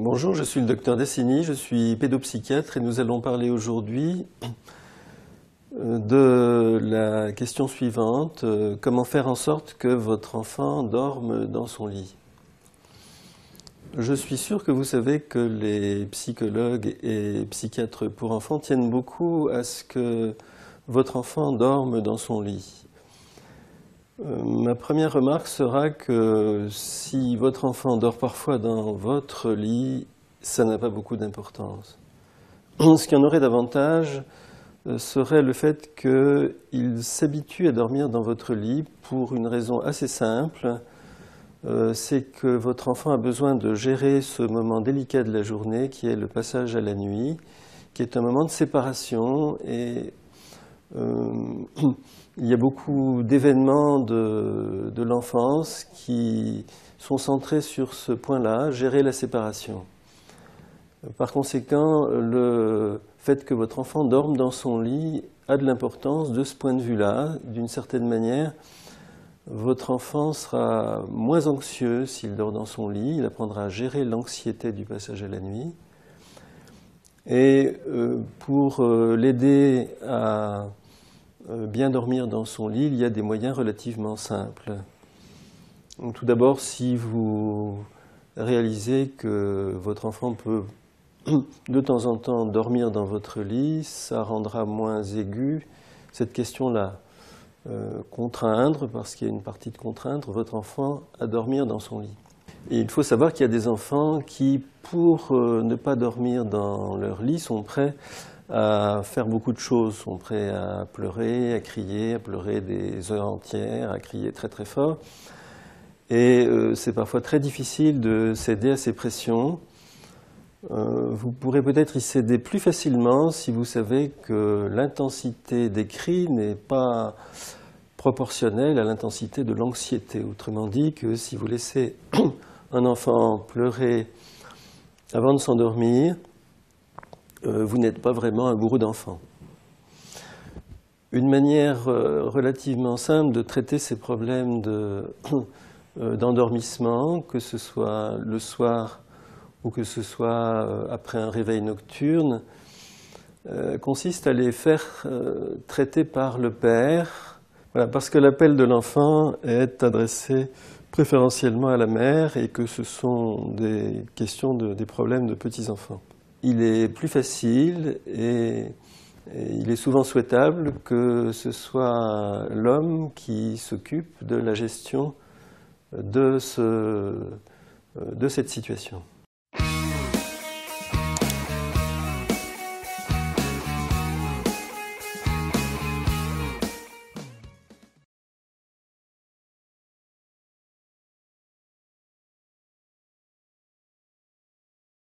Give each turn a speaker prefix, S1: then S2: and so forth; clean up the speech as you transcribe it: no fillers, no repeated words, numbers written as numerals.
S1: Bonjour, je suis le docteur Dessini, je suis pédopsychiatre et nous allons parler aujourd'hui de la question suivante, comment faire en sorte que votre enfant dorme dans son lit. Je suis sûr que vous savez que les psychologues et psychiatres pour enfants tiennent beaucoup à ce que votre enfant dorme dans son lit. Ma première remarque sera que si votre enfant dort parfois dans votre lit, ça n'a pas beaucoup d'importance. Ce qui en aurait davantage serait le fait qu'il s'habitue à dormir dans votre lit pour une raison assez simple, c'est que votre enfant a besoin de gérer ce moment délicat de la journée qui est le passage à la nuit, qui est un moment de séparation et il y a beaucoup d'événements de l'enfance qui sont centrés sur ce point-là, gérer la séparation. Par conséquent, le fait que votre enfant dorme dans son lit a de l'importance de ce point de vue-là. D'une certaine manière, votre enfant sera moins anxieux s'il dort dans son lit, il apprendra à gérer l'anxiété du passage à la nuit. Et pour l'aider à bien dormir dans son lit, il y a des moyens relativement simples. Donc, tout d'abord, si vous réalisez que votre enfant peut de temps en temps dormir dans votre lit, ça rendra moins aiguë cette question-là. Contraindre, parce qu'il y a une partie de contraindre, votre enfant à dormir dans son lit. Et il faut savoir qu'il y a des enfants qui, pour ne pas dormir dans leur lit, sont prêts à faire beaucoup de choses, sont prêts à pleurer, à crier, à pleurer des heures entières, à crier très très fort. Et c'est parfois très difficile de céder à ces pressions. Vous pourrez peut-être y céder plus facilement si vous savez que l'intensité des cris n'est pas proportionnelle à l'intensité de l'anxiété. Autrement dit, que si vous laissez un enfant pleurer avant de s'endormir, vous n'êtes pas vraiment un gourou d'enfant. Une manière relativement simple de traiter ces problèmes d'endormissement, que ce soit le soir ou que ce soit après un réveil nocturne, consiste à les faire traiter par le père, voilà, parce que l'appel de l'enfant est adressé préférentiellement à la mère et que ce sont des questions des problèmes de petits-enfants. Il est plus facile et il est souvent souhaitable que ce soit l'homme qui s'occupe de la gestion de cette situation.